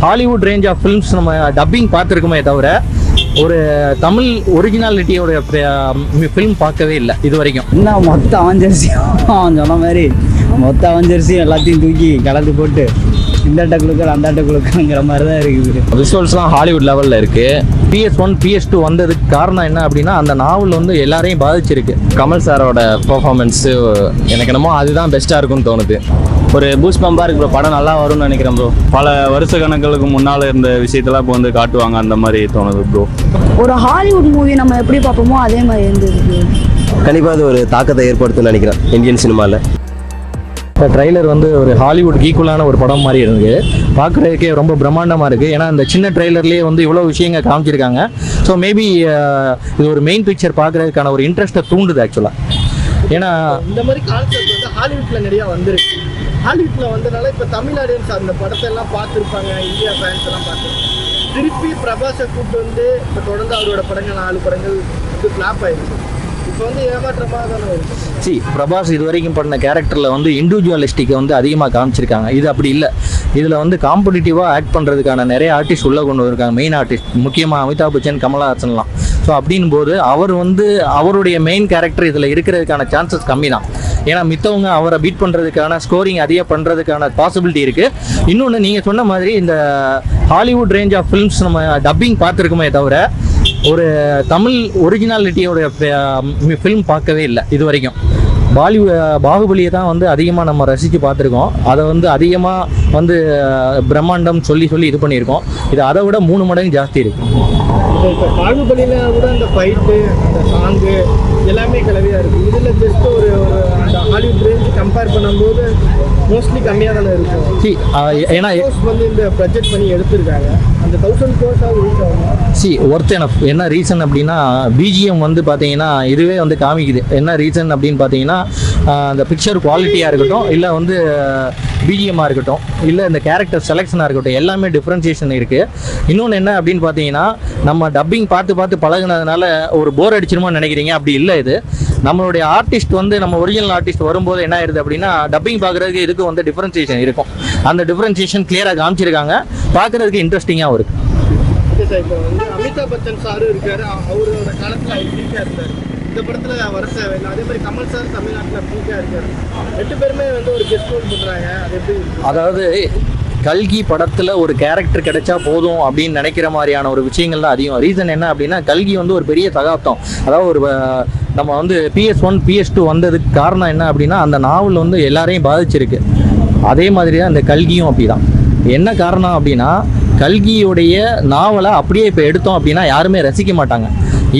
Hollywood range of films நம்ம dubbing பார்த்துருக்குமே தவிர ஒரு தமிழ் ஒரிஜினாலிட்டியோட ஃபிலிம் பார்க்கவே இல்லை இது வரைக்கும். இன்னும் மொத்த அவஞ்சரிசியும் அவன் சொன்ன மாதிரி மொத்த அவஞ்சரிசியும் எல்லாத்தையும் தூக்கி கலந்து போட்டு இந்த டக்குழுக்கள் அந்த டக்குழுக்கங்கிற மாதிரி தான் இருக்குது. விசுவல்ஸ்லாம் ஹாலிவுட் லெவலில் இருக்குது. PS1 PS2 வந்ததுக்கு காரணம் என்ன அப்படின்னா அந்த நாவல் வந்து எல்லாரையும் பாதிச்சிருக்கு. கமல் சாரோட பர்ஃபார்மன்ஸு எனக்கு என்னமோ அதுதான் பெஸ்ட்டாக இருக்கும்னு தோணுது. ஒரு பூஸ்ட் பம்பாக இருக்கு ப்ரோ. படம் நல்லா வரும்னு நினைக்கிறேன் ப்ரோ. பல வருஷ கணக்குகளுக்கு முன்னால் இருந்த விஷயத்தெல்லாம் இப்போ வந்து காட்டுவாங்க அந்த மாதிரி தோணுது ப்ரோ. ஒரு ஹாலிவுட் மூவி நம்ம எப்படி பார்ப்போமோ அதே மாதிரி இருந்தது. கண்டிப்பாக அது ஒரு தாக்கத்தை ஏற்படுத்தும்னு நினைக்கிறேன் இந்தியன் சினிமாவில். இந்த ட்ரெய்லர் வந்து ஒரு ஹாலிவுட் ஈக்குவலான ஒரு படம் மாதிரி இருக்குது. பார்க்குறதுக்கே ரொம்ப பிரம்மாண்டமாக இருக்குது. ஏன்னா இந்த சின்ன ட்ரெய்லர்லேயே வந்து இவ்வளோ விஷயங்கள் காமிச்சிருக்காங்க. ஸோ மேபி இது ஒரு மெயின் பிக்சர் பார்க்குறதுக்கான ஒரு இன்ட்ரெஸ்ட்டை தூண்டுது ஆக்சுவலாக. ஏன்னா இந்த மாதிரி கான்செப்ட் வந்து ஹாலிவுட்டில் நிறையா வந்துருக்கு. ஹாலிவுட்டில் வந்தனால இப்போ தமிழ் ஆடியன்ஸ் அந்த படத்தை எல்லாம் பார்த்துருப்பாங்க, இந்தியா ஃபேன்ஸ் எல்லாம் பார்த்துருப்பாங்க. திருப்பி பிரபாஸை கூப்பிட்டு வந்து இப்போ தொடர்ந்து அவரோட படங்கள் 4 படங்கள் வந்து ஃப்ளாப் ஆயிடுச்சு. இப்போ வந்து ஏமாற்றமாக தானே இருக்கு. பிரபாஸ் இது வரைக்கும் பண்ண கேரக்டரில் வந்து இண்டிவிஜுவலிஸ்டிக்கை வந்து அதிகமாக காமிச்சிருக்காங்க. இது அப்படி இல்லை. இதில் வந்து காம்படிட்டிவாக ஆக்ட் பண்ணுறதுக்கான நிறைய ஆர்டிஸ்ட் உள்ளே கொண்டு வந்திருக்காங்க. மெயின் ஆர்டிஸ்ட் முக்கியமாக அமிதாப் பச்சன், கமலஹாசன்லாம். ஸோ அப்படின் போது அவர் வந்து அவருடைய மெயின் கேரக்டர் இதில் இருக்கிறதுக்கான சான்சஸ் கம்மி தான். ஏன்னா மித்தவங்க அவரை பீட் பண்ணுறதுக்கான ஸ்கோரிங் அதிகம் பண்ணுறதுக்கான பாசிபிலிட்டி இருக்குது. இன்னொன்று நீங்கள் சொன்ன மாதிரி இந்த ஹாலிவுட் ரேஞ்ச் ஆஃப் ஃபிலிம்ஸ் நம்ம டப்பிங் பார்த்துருக்குமே தவிர ஒரு தமிழ் ஒரிஜினாலிட்டியோட ஃபிலிம் பார்க்கவே இல்லை இது வரைக்கும். பாகுபலியை தான் வந்து அதிகமாக நம்ம ரசித்து பார்த்துருக்கோம். அதை வந்து அதிகமாக வந்து பிரம்மாண்டம் சொல்லி இது பண்ணியிருக்கோம். இது அதை விட 3 மடங்கு ஜாஸ்தி இருக்கும். இப்போ பாகுபலியில் கூட அந்த ஃபைட்டு, அந்த சாங்கு எல்லாமே கலவையாக இருக்குது. இதில் ஜஸ்ட் ஒரு அந்த ஹாலிவுட் ரேஞ்சு கம்பேர் பண்ணும்போது மோஸ்ட்லி கம்மியாக தானே இருக்கும். ஏன்னா வந்து இந்த பட்ஜெட் பண்ணி எடுத்திருக்காங்க. அந்த 1000 crores ரீச் ஆகும். Worth enough. என்ன ரீசன் அப்படின்னா பிஜிஎம் வந்து பார்த்தீங்கன்னா இதுவே வந்து காமிக்குது. என்ன ரீசன் அப்படின்னு பார்த்தீங்கன்னா அந்த பிக்சர் குவாலிட்டியாக இருக்கட்டும், இல்லை வந்து பிஜிஎம்மாக இருக்கட்டும், இல்லை இந்த கேரக்டர் செலெக்ஷனாக இருக்கட்டும், எல்லாமே டிஃப்ரென்சியேஷன் இருக்குது. இன்னொன்று என்ன அப்படின்னு பார்த்தீங்கன்னா நம்ம டப்பிங் பார்த்து பழகுனதுனால ஒரு போர் அடிச்சிருமோன்னு நினைக்கிறீங்க. அப்படி இல்லை. இது நம்மளுடைய ஆர்டிஸ்ட் வந்து நம்ம ஒரிஜினல் ஆர்டிஸ்ட் வரும்போது என்ன ஆயிருது அப்படின்னா டப்பிங் பார்க்குறதுக்கு இதுக்கு வந்து டிஃப்ரென்சியேஷன் இருக்கும். அந்த டிஃப்ரென்சியேஷன் கிளியராக காமிச்சிருக்காங்க. பார்க்குறதுக்கு இன்ட்ரெஸ்டிங்காக இருக்குது. இப்போ வந்து அமிதாப் பச்சன் சாரும் இருக்காரு. அவரோட காலத்தில் ஃப்ரீக்காக இருந்தார். இந்த படத்தில் வர தேவையில்லை. அதே மாதிரி கமல் சார் தமிழ்நாட்டில் ஃப்ரீக்காக இருக்காரு. 8 பேருமே வந்து ஒரு கெஸ்ட் ரோல் பண்ணுறாங்க. அது எப்படி? அதாவது கல்கி படத்தில் ஒரு கேரக்டர் கிடைச்சா போதும் அப்படின்னு நினைக்கிற மாதிரியான ஒரு விஷயங்கள் தான் அதிகம். ரீசன் என்ன அப்படின்னா கல்கி வந்து ஒரு பெரிய சகாப்தம். அதாவது ஒரு நம்ம வந்து PS1 PS2 வந்ததுக்கு காரணம் என்ன அப்படின்னா அந்த நாவல் வந்து எல்லாரையும் பாதிச்சிருக்கு. அதே மாதிரி தான் இந்த கல்கியும் அப்படி தான். என்ன காரணம் அப்படின்னா கல்கியோடைய நாவலை அப்படியே இப்போ எடுத்தோம் அப்படின்னா யாருமே ரசிக்க மாட்டாங்க.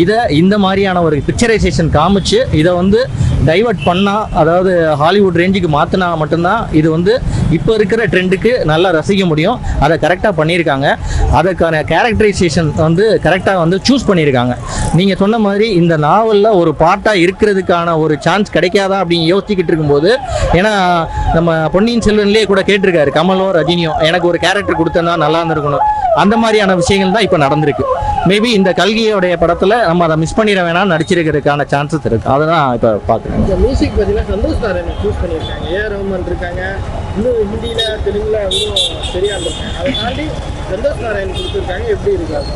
இதை இந்த மாதிரியான ஒரு பிக்சரைசேஷன் காமிச்சு இதை வந்து டைவர்ட் பண்ணால், அதாவது ஹாலிவுட் ரேஞ்சுக்கு மாற்றினா மட்டும்தான் இது வந்து இப்போ இருக்கிற ட்ரெண்டுக்கு நல்லா ரசிக்க முடியும். அதை கரெக்டாக பண்ணியிருக்காங்க. அதுக்கான கேரக்டரைசேஷன் வந்து கரெக்டாக வந்து சூஸ் பண்ணியிருக்காங்க. நீங்கள் சொன்ன மாதிரி இந்த நாவலில் ஒரு பார்ட்டாக இருக்கிறதுக்கான ஒரு சான்ஸ் கிடைக்காதா அப்படின்னு யோசிச்சுக்கிட்டு இருக்கும்போது, ஏன்னா நம்ம பொன்னியின் செல்வன்லேயே கூட கேட்டிருக்காரு கமலோ ரஜினியோ, எனக்கு ஒரு கேரக்டர் கொடுத்தா நல்லா இருந்திருக்கணும். அந்த மாதிரியான விஷயங்கள் தான் இப்போ நடந்திருக்கு. மேபி இந்த கல்கியோடைய படத்தில் நம்ம அதை மிஸ் பண்ணிட வேணாம்னு நடிச்சிருக்கிறதுக்கான சான்சஸ் இருக்குது. அதை தான் இப்போ பார்க்குறேன். இந்த மியூசிக் பார்த்தீங்கன்னா சந்தோஷ் நாராயணன் சூஸ் பண்ணியிருக்காங்க. ஏஆர் ரஹ்மான் இருக்காங்க. இன்னும் ஹிந்தியில் தெலுங்குல இன்னும் சரியாக இருந்திருக்காங்க. அதை தாண்டி சந்தோஷ் நாராயணன் கொடுத்துருக்காங்க. எப்படி இருக்காங்க?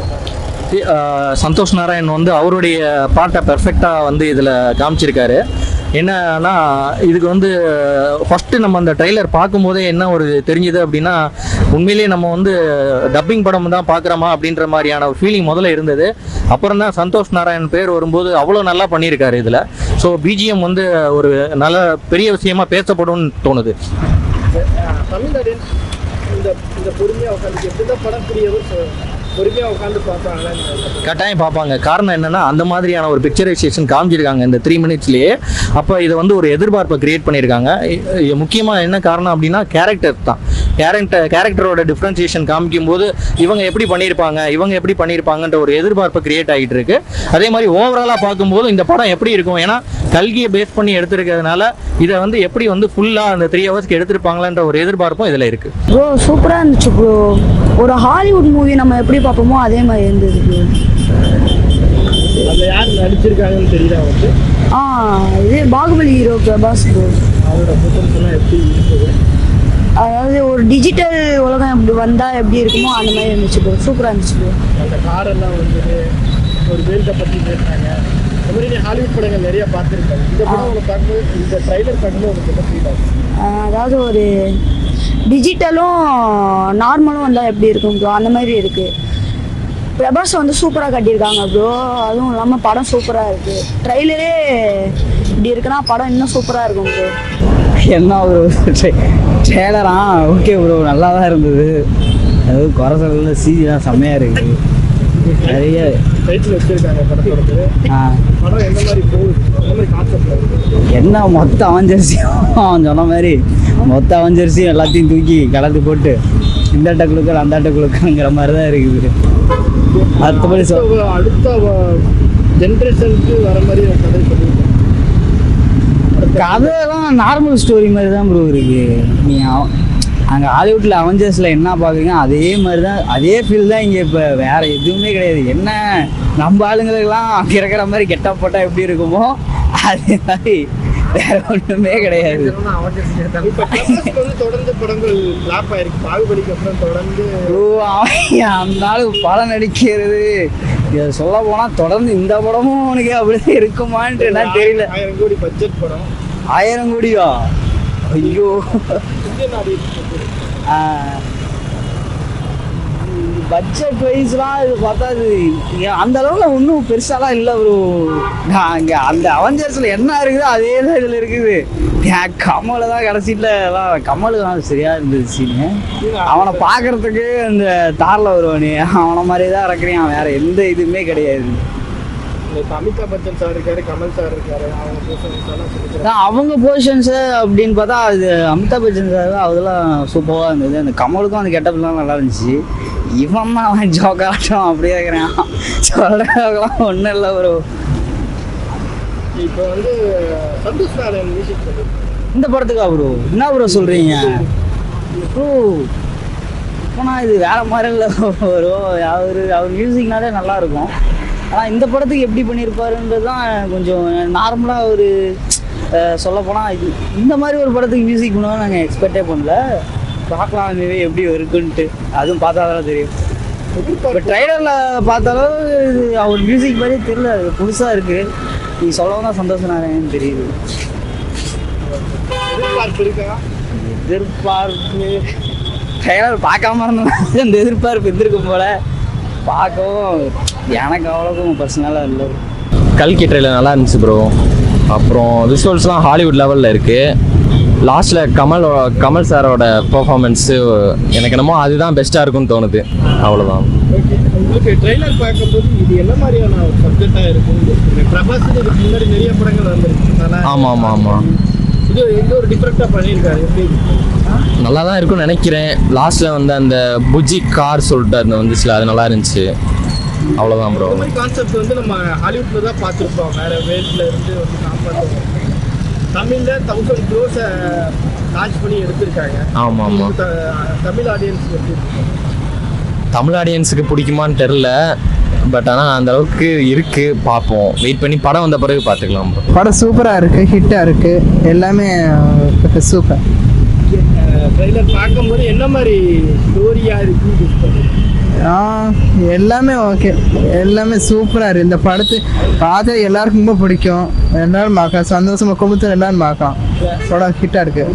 சந்தோஷ் நாராயண் வந்து அவருடைய பாட்டை பெர்ஃபெக்டாக வந்து இதில் காமிச்சிருக்காரு. என்னன்னா இதுக்கு வந்து ஃபஸ்ட்டு நம்ம அந்த ட்ரெய்லர் பார்க்கும்போதே என்ன ஒரு தெரிஞ்சுது அப்படின்னா உண்மையிலேயே நம்ம வந்து டப்பிங் படம் தான் பார்க்குறோமா அப்படின்ற மாதிரியான ஒரு ஃபீலிங் முதல்ல இருந்தது. அப்புறம் தான் சந்தோஷ் நாராயண் பேர் வரும்போது அவ்வளோ நல்லா பண்ணியிருக்காரு இதில். ஸோ பிஜிஎம் வந்து ஒரு நல்ல பெரிய விஷயமா பேசப்படும்னு தோணுது. தமிழ் ஆடியன்ஸ் இந்த பொறுமையாக உட்காந்து எப்படி தான் படம் புரியவர் பொறுமையாக உட்காந்து பார்ப்பாங்க. கட்டாயம் பார்ப்பாங்க. காரணம் என்னென்னா அந்த மாதிரியான ஒரு பிக்சரைசேஷன் காமிச்சிருக்காங்க இந்த 3 மினிட்ஸ்லேயே. அப்போ இதை வந்து ஒரு எதிர்பார்ப்பை கிரியேட் பண்ணியிருக்காங்க. முக்கியமாக என்ன காரணம் அப்படின்னா கேரக்டர் தான். கேரக்டரோட டிஃப்ரென்சியேஷன் காமிக்கும் போது இவங்க எப்படி பண்ணியிருப்பாங்கன்ற ஒரு எதிர்பார்ப்பை கிரியேட் ஆகிட்டு இருக்கு. அதே மாதிரி ஓவராலாக பார்க்கும்போது இந்த படம் எப்படி இருக்கும், ஏன்னா கல்கியை பேஸ் பண்ணி எடுத்திருக்கிறதுனால இதை வந்து எப்படி வந்து ஃபுல்லாக அந்த 3 ஹவர்ஸ்க்கு எடுத்திருப்பாங்களான்ற ஒரு எதிர்பார்ப்பும் இதில் இருக்குது. ப்ரோ சூப்பராக இருந்துச்சு ப்ரோ. ஒரு ஹாலிவுட் மூவி நம்ம எப்படி பார்ப்போமோ அதே மாதிரி இருந்தது ப்ரோ. அதில் யார் நடிச்சிருக்காங்கன்னு தெரியல வந்து. இது பாகுபலி ஹீரோ பிரபாஸ் ப்ரோ. அவரோட ஃபோட்டோஸ் எல்லாம் எப்படி இருக்குது? அதாவது ஒரு டிஜிட்டல் உலகம் இப்படி வந்தால் எப்படி இருக்குமோ அந்த மாதிரி இருந்துச்சு ப்ரோ. சூப்பராக இருந்துச்சு ப்ரோ. அந்த காரெல்லாம் வந்து ஒரு வேல்டை பற்றி பேசுனாங்க. இந்த மாதிரி நீ ஹாலிவுட் படங்கள் நிறைய பார்த்துருக்கேன். இந்த படம் உனக்கு பார்க்கும்போது, இந்த ட்ரைலர் பார்க்கும்போது உனக்கு என்ன ஃபீல் ஆகும்? அதாவது ஒரு டிஜிட்டலும் நார்மலும் வந்தால் எப்படி இருக்கும் ப்ரோ அந்த மாதிரி இருக்குது. பிரபாஸ் வந்து சூப்பராக கட்டியிருக்காங்க ப்ரோ. அதுவும் இல்லாமல் படம் சூப்பராக இருக்குது. ட்ரைலரே இப்படி இருக்குன்னா படம் இன்னும் சூப்பராக இருக்கும் ப்ரோ. என்ன ஒரு ட்ரெய்லரா ஓகே ப்ரோ, நல்லா தான் இருந்தது. அது குறை சொல்ல சிஜிலாம் செம்மையாக இருக்குது. நிறைய டைட்டில் வச்சுருக்காங்க படத்தோடது. படம் எந்த மாதிரி போகுது, எந்த மாதிரி கான்செப்டில் இருக்குது? என்ன மொத்த அவஞ்சரிசியும் சொன்ன மாதிரி மொத்த அவஞ்சரிசியும் எல்லாத்தையும் தூக்கி கலந்து போட்டு இந்த டக்குழுக்கள் அந்த டக்குழுக்கங்கிற மாதிரி தான் இருக்குது. மற்றபடி அடுத்த ஜென்ரேஷனுக்கு வர மாதிரி ஒரு கதை சொல்லியிருக்கேன். கதையெல்லாம் நார்மல் ஸ்டோரி மாதிரி தான் ப்ரோ இருக்கு. நீ அங்கே ஹாலிவுட்டில் அவெஞ்சர்ஸில் என்ன பார்க்குறீங்க அதே மாதிரி தான், அதே ஃபீல் தான் இங்கே. இப்போ வேறு எதுவுமே கிடையாது. என்ன நம்ம ஆளுங்களுக்கெல்லாம் அங்கே இருக்கிற மாதிரி கெட்டப் போட்டால் எப்படி இருக்குமோ அதே மாதிரி வேற ஒன்றுமே கிடையாது. தொடர்ந்து படங்கள் ஃப்ளாப் ஆயிருக்கு. பாகுபலிக்கு அப்புறம் தொடர்ந்து அந்த ஆளு படம் நடிக்கிறது இதை சொல்ல போனால் தொடர்ந்து இந்த படமும் உனக்கு அப்படிதான் இருக்குமான்ட்டு என்ன தெரியல. 1000 கோடி பட்ஜெட் படம். 1000 கோடியா? ஐயோ, பட்ஜெட் வைஸ்லாம் இது பார்த்தா அது அந்த அளவில் ஒன்றும் பெருசாலாம் இல்லை ப்ரோ. அங்கே அந்த அவெஞ்சர்ஸில் என்ன இருக்குதோ அதே தான் இதில் இருக்குது. கமலை தான் கடைசியில் எல்லாம் கமலு தான் சரியாக இருந்தது சீனு. அவனை பார்க்குறதுக்கு இந்த தாரில் வருவானே அவனை மாதிரி தான் இறக்குறான். வேறு எந்த இதுவுமே கிடையாது. அமிதாப் பச்சன் சார் இருக்காரு, கமல் சார் இருக்காரு. அவங்க போர்ஷன்ஸு அப்படின்னு பார்த்தா அது அமிதாப் பச்சன் சார் அதெல்லாம் சூப்பராக இருந்தது. அந்த கமலுக்கும் அந்த கெட்டப்லாம் நல்லா இருந்துச்சு. இவன் தான் அவன் ஜோக்காட்டம் அப்படியே இருக்கிறான். சொல்கிறவங்களாம் ஒன்றும் இல்லை ப்ரோ. இப்போ வந்து சந்தோஷ் நாராயண் மியூசிக் இந்த படத்துக்கா ப்ரோ? என்ன ப்ரோ சொல்கிறீங்க ப்ரோ? இப்போனா இது வேறு மாதிரி இல்லை ப்ரோ. அவர் மியூசிக்னாலே நல்லாயிருக்கும். ஆனால் இந்த படத்துக்கு எப்படி பண்ணியிருப்பாருன்றது தான் கொஞ்சம் நார்மலாக ஒரு சொல்லப்போனால் இது இந்த மாதிரி ஒரு படத்துக்கு மியூசிக் பண்ணுவோம் நாங்கள் எக்ஸ்பெக்டே பண்ணல. பார்க்கலாம் மேபி எப்படி இருக்குன்ட்டு. அதுவும் பார்த்தா தான் தெரியும். இப்போ ட்ரைலரில் பார்த்தாலும் இது அவர் மியூசிக் மாதிரியே தெரியல. அது புதுசாக இருக்குது. நீ சொல்லவும் தான் சந்தோஷம் நாராயணன் தெரியுது. எதிர்பார்ப்பு ட்ரைலர் பார்க்காம இருந்தாலும் இந்த எதிர்பார்ப்பு இருந்திருக்கும் போல. பார்க்கவும் எனக்கு அவ்வளோக்கும் பர்சனலாக இல்லை. கல்கி ட்ரெயிலர் நல்லா இருந்துச்சு ப்ரோ. அப்புறம் விஷுவல்ஸ்லாம் ஹாலிவுட் லெவலில் இருக்குது. லாஸ்ட்டில் கமல் சாரோட பெர்ஃபார்மன்ஸு எனக்கு என்னமோ அதுதான் பெஸ்ட்டாக இருக்கும்னு தோணுது. அவ்வளோதான். உங்களுக்கு ட்ரெய்லர் பார்க்கும்போது இது என்ன மாதிரியான ஒரு சப்ஜெக்டாக இருக்கும்? பிரபாஸ் இதுக்கு முன்னாடி நிறைய படங்கள் வந்துருக்கு. ஆமாம் இது எந்த ஒரு டிஃப்ரெண்ட்டாக பண்ணியிருக்காரு. எப்படி நல்லா தான் இருக்கும்னு நினைக்கிறேன். லாஸ்ட்டில் வந்து அந்த புஜி கார் சொல்லிட்டு அது வந்துச்சுல, அது நல்லா இருந்துச்சு. அவ்வளோதான் ப்ரோ. இந்த மாதிரி கான்செப்ட் வந்து நம்ம ஹாலிவுட்டில் தான் பார்த்துருப்போம். வேறு வேர்ல்டில் இருந்து வந்து காப்பாற்றுவோம். தமிழில் 1000 crores லான்ச் பண்ணி எடுத்திருக்காங்க. ஆமாம். தமிழ் ஆடியன்ஸுக்கு எப்படி இருக்கும்? தமிழ் ஆடியன்ஸுக்கு பிடிக்குமான்னு தெரில. பட் ஆனால் அந்த அளவுக்கு இருக்குது. பார்ப்போம், வெயிட் பண்ணி படம் வந்த பிறகு பார்த்துக்கலாம் ப்ரோ. படம் சூப்பராக இருக்குது, ஹிட்டாக இருக்குது, எல்லாமே சூப்பர். ட்ரெய்லர் பார்க்கும்போது என்ன மாதிரி ஸ்டோரியாக இருக்குது? எல்லாமே ஓகே, எல்லாமே சூப்பராக இருக்குது. இந்த படத்தை பார்த்தா எல்லாருக்கும் ரொம்ப பிடிக்கும். எல்லாரும் பார்க்கலாம், சந்தோஷமாக குடும்பத்தில் எல்லாரும் பார்க்கலாம். படம் ஹிட்டாக இருக்குது.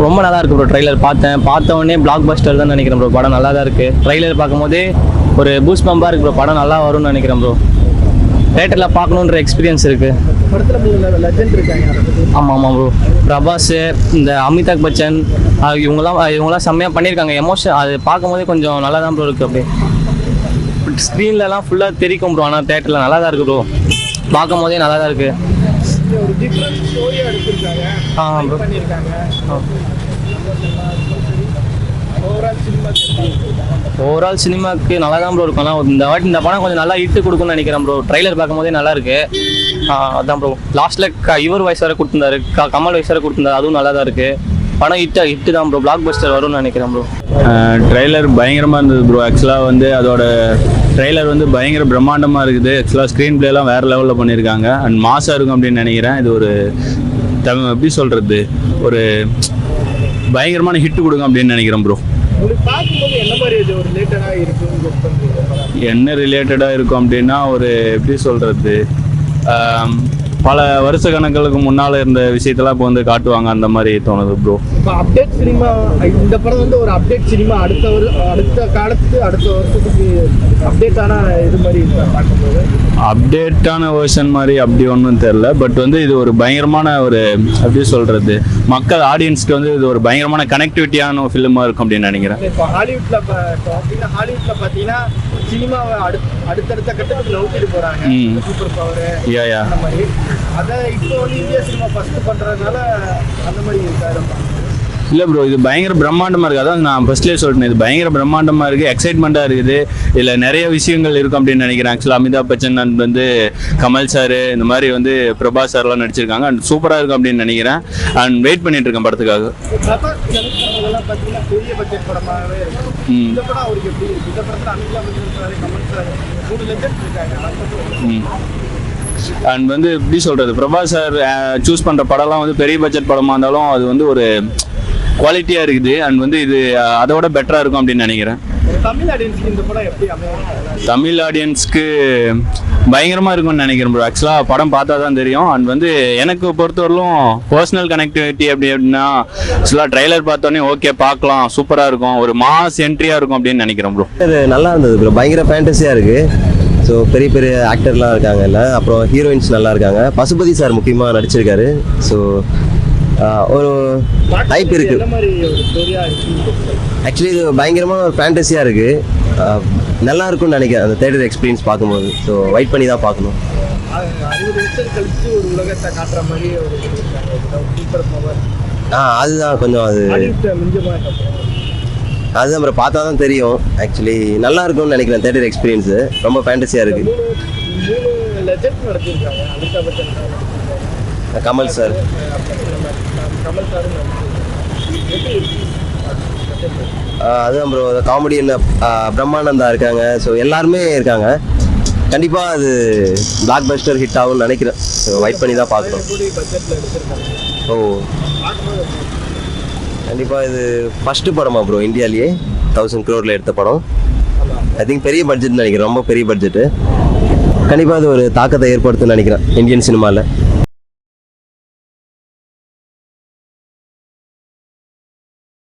ரொம்ப நல்லா இருக்குது ப்ரோ. ட்ரெய்லர் பார்த்த உடனே பிளாக் பஸ்டர் தான் நினைக்கிறேன் ப்ரோ. படம் நல்லா தான் இருக்குது. ட்ரெய்லர் பார்க்கும்போதே ஒரு பூஸ்ட் பம்பாக இருக்குது ப்ரோ. படம் நல்லா வரும்னு நினைக்கிறேன் ப்ரோ. தேட்டரில் பார்க்கணுன்ற எக்ஸ்பீரியன்ஸ் இருக்குது. படத்தில் 3 லெஜெண்ட் இருக்காங்க. ஆமாம் ப்ரோ. பிரபாஸ், இந்த அமிதாப் பச்சன் இவங்களாம் செம்மையாக பண்ணியிருக்காங்க. எமோஷன் அது பார்க்கும்போதே கொஞ்சம் நல்லா தான் ப்ரோ இருக்குது. அப்படியே ஸ்க்ரீன்லலாம் ஃபுல்லாக தெரிக்கும் ப்ரோ. ஆனால் தேட்டரில் நல்லா தான் இருக்குது ப்ரோ. பார்க்கும் போதே நல்லா தான் இருக்குது. ஒரு டிஃப்ரெண்ட் ஸ்டோரியாக எடுத்திருக்காங்க. ப்ரோ பண்ணியிருக்காங்க. ஓவரால் சினிமாவுக்கு நல்லா தான் ப்ரோ இருக்கும். ஆனால் இந்த வாட்டி இந்த படம் கொஞ்சம் நல்லா இட்டு கொடுக்குன்னு நினைக்கிறேன் ப்ரோ. ட்ரைலர் பார்க்கும் போதே நல்லா இருக்கு. அதான் ப்ரோ. லாஸ்ட்டில் இவர் வாய்ஸ் வேறு கொடுத்துருந்தாரு, கமல் வாய்ஸ் வேறு கொடுத்துருந்தாரு. அதுவும் நல்லா தான் இருக்குது. படம் ஹிட்டு தான் ப்ரோ. பிளாக் பஸ்டர் வரும்னு நினைக்கிறேன் ப்ரோ. ட்ரெய்லர் பயங்கரமாக இருந்தது ப்ரோ. ஆக்சுவலாக வந்து அதோட ட்ரெய்லர் வந்து பயங்கர பிரம்மாண்டமாக இருக்குது. ஆக்சுவலாக ஸ்க்ரீன் பிளேலாம் வேறு லெவலில் பண்ணியிருக்காங்க. அண்ட் மாசாக இருக்கும் அப்படின்னு நினைக்கிறேன். இது ஒரு எப்படி சொல்கிறது, ஒரு பயங்கரமான ஹிட் கொடுக்கும் அப்படின்னு நினைக்கிறேன் ப்ரோ. உங்களுக்கு பார்க்கும்போது என்ன மாதிரி இது ஒரு ரிலேட்டடாக இருக்குன்னு கெஸ் பண்ணுறீங்க? என்ன ரிலேட்டடாக இருக்கும் அப்படின்னா ஒரு எப்படி சொல்கிறது, பல வருஷ கணக்குகளுக்கு முன்னால் இருந்த விஷயத்தெல்லாம் இப்போ வந்து காட்டுவாங்க அந்த மாதிரி தோணுது ப்ரோ. இப்போ அப்டேட் சினிமா, இந்த படம் வந்து ஒரு அப்டேட் சினிமா, அடுத்த காலத்துக்கு அடுத்த வருஷத்துக்கு அப்டேட்டான இது மாதிரி பார்க்கும்போது அப்டேட்டான வெர்ஷன் மாதிரி அப்படி ஒன்றும் தெரில. பட் வந்து இது ஒரு பயங்கரமான ஒரு எப்படி சொல்கிறது, மக்கள் ஆடியன்ஸ்க்கு வந்து இது ஒரு பயங்கரமான கனெக்டிவிட்டியான ஒரு ஃபிலிமாக இருக்கும் அப்படின்னு நினைக்கிறேன். இப்போ ஹாலிவுட்டில் பார்த்தீங்கன்னா சினிமாவை அடுத்தடுத்த கட்டத்துக்கு நோக்கிட்டு போகிறாங்க. சூப்பர் பவர் யா அந்த மாதிரி. அதை இப்போ வந்து இந்தியா சினிமா ஃபர்ஸ்ட் பண்ணுறதுனால அந்த மாதிரி இருக்காது. இல்லை ப்ரோ, இது பயங்கர பிரம்மாண்டமாக இருக்குது. அதான் நான் ஃபர்ஸ்ட்லேயே சொல்லிட்டேன், இது பயங்கர பிரம்மாண்டமாக இருக்குது, எக்ஸைட்மெண்ட்டாக இருக்குது. இதில் நிறைய விஷயங்கள் இருக்கும் அப்படின்னு நினைக்கிறேன். ஆக்சுவலாக அமிதாப் பச்சன் அண்ட் வந்து கமல் சார், இந்த மாதிரி வந்து பிரபாஸ் சார்லாம் நடிச்சிருக்காங்க. அண்ட் சூப்பராக இருக்கும் அப்படின்னு நினைக்கிறேன். அண்ட் வெயிட் பண்ணிட்டு இருக்கேன் படத்துக்காக. பார்த்தீங்கன்னா பெரிய பட்ஜெட் படமாகவே இருக்கும். இந்த படம் அவருக்கு எப்படி இருக்கு? இந்த படத்தில் அமிதாப் பச்சன் சார், கமல் சார் 3 லட்சம் இருக்காங்க. அண்ட் வந்து எப்படி சொல்கிறது, பிரபாஸ் சார் சூஸ் பண்ணுற படம்லாம் வந்து பெரிய பட்ஜெட் படமாக இருந்தாலும் அது வந்து ஒரு குவாலிட்டியாக இருக்குது. அண்ட் வந்து இது அதோட பெட்டராக இருக்கும் அப்படின்னு நினைக்கிறேன். தமிழ் ஆடியன்ஸ்க்கு இந்த படம் எப்படி அமையும்? தமிழ் ஆடியன்ஸ்க்கு பயங்கரமாக இருக்கும்னு நினைக்கிறேன் ப்ரோ. ஆக்சுவலாக படம் பார்த்தா தான் தெரியும். அண்ட் வந்து எனக்கு பொறுத்தவரையிலும் பர்சனல் கனெக்டிவிட்டி அப்படின்னா ஆக்சுவலாக ட்ரைலர் பார்த்தோன்னே ஓகே பார்க்கலாம், சூப்பராக இருக்கும், ஒரு மாஸ் என்ட்ரியாக இருக்கும் அப்படின்னு நினைக்கிறேன் ப்ரோ. இது நல்லா இருந்தது ப்ரோ, பயங்கர ஃபேண்டஸியாக இருக்குது. ஸோ பெரிய பெரிய ஆக்டர்லாம் இருக்காங்க இல்லை, அப்புறம் ஹீரோயின்ஸ் நல்லா இருக்காங்க. பசுபதி சார் முக்கியமாக நடிச்சிருக்காரு. ஸோ ஒரு டைப் இருக்குது. ஆக்சுவலி இது பயங்கரமான ஒரு ஃபேண்டஸியாக இருக்குது, நல்லா இருக்கும்னு நினைக்கிறேன் அந்த தேட்டர் எக்ஸ்பீரியன்ஸ் பார்க்கும்போது. ஸோ வெயிட் பண்ணி தான் பார்க்கணும். 60 வருஷம் கழிச்சு ஒரு உலகத்தை காட்டுற மாதிரி ஒரு சூப்பர் பவர். அதுதான் கொஞ்சம் அது அதுதான் அப்புறம் பார்த்தா தான் தெரியும். ஆக்சுவலி நல்லா இருக்கும்னு நினைக்கிறேன் தேட்டர் எக்ஸ்பீரியன்ஸு, ரொம்ப ஃபேண்டஸியாக இருக்குது. 3 லெஜெண்ட் நடத்திருக்காங்க. அமிதாப் பச்சன் சார், கமல் சார், அதுதான் ப்ரோ காமெடி என்ன பிரம்மானந்தா இருக்காங்க. ஸோ எல்லாருமே இருக்காங்க. கண்டிப்பாக அது பிளாக் பஸ்டர் ஹிட் ஆகும்னு நினைக்கிறேன். ஸோ வெயிட் பண்ணி தான் பார்க்கணும். ஓ கண்டிப்பாக இது ஃபஸ்ட்டு படமா ப்ரோ இந்தியாவிலேயே 1000 crore எடுத்த படம். ஐ திங்க் பெரிய பட்ஜெட்னு நினைக்கிறேன், ரொம்ப பெரிய பட்ஜெட்டு. கண்டிப்பாக அது ஒரு தாக்கத்தை ஏற்படுத்தும்னு நினைக்கிறேன் இந்தியன் சினிமாவில்.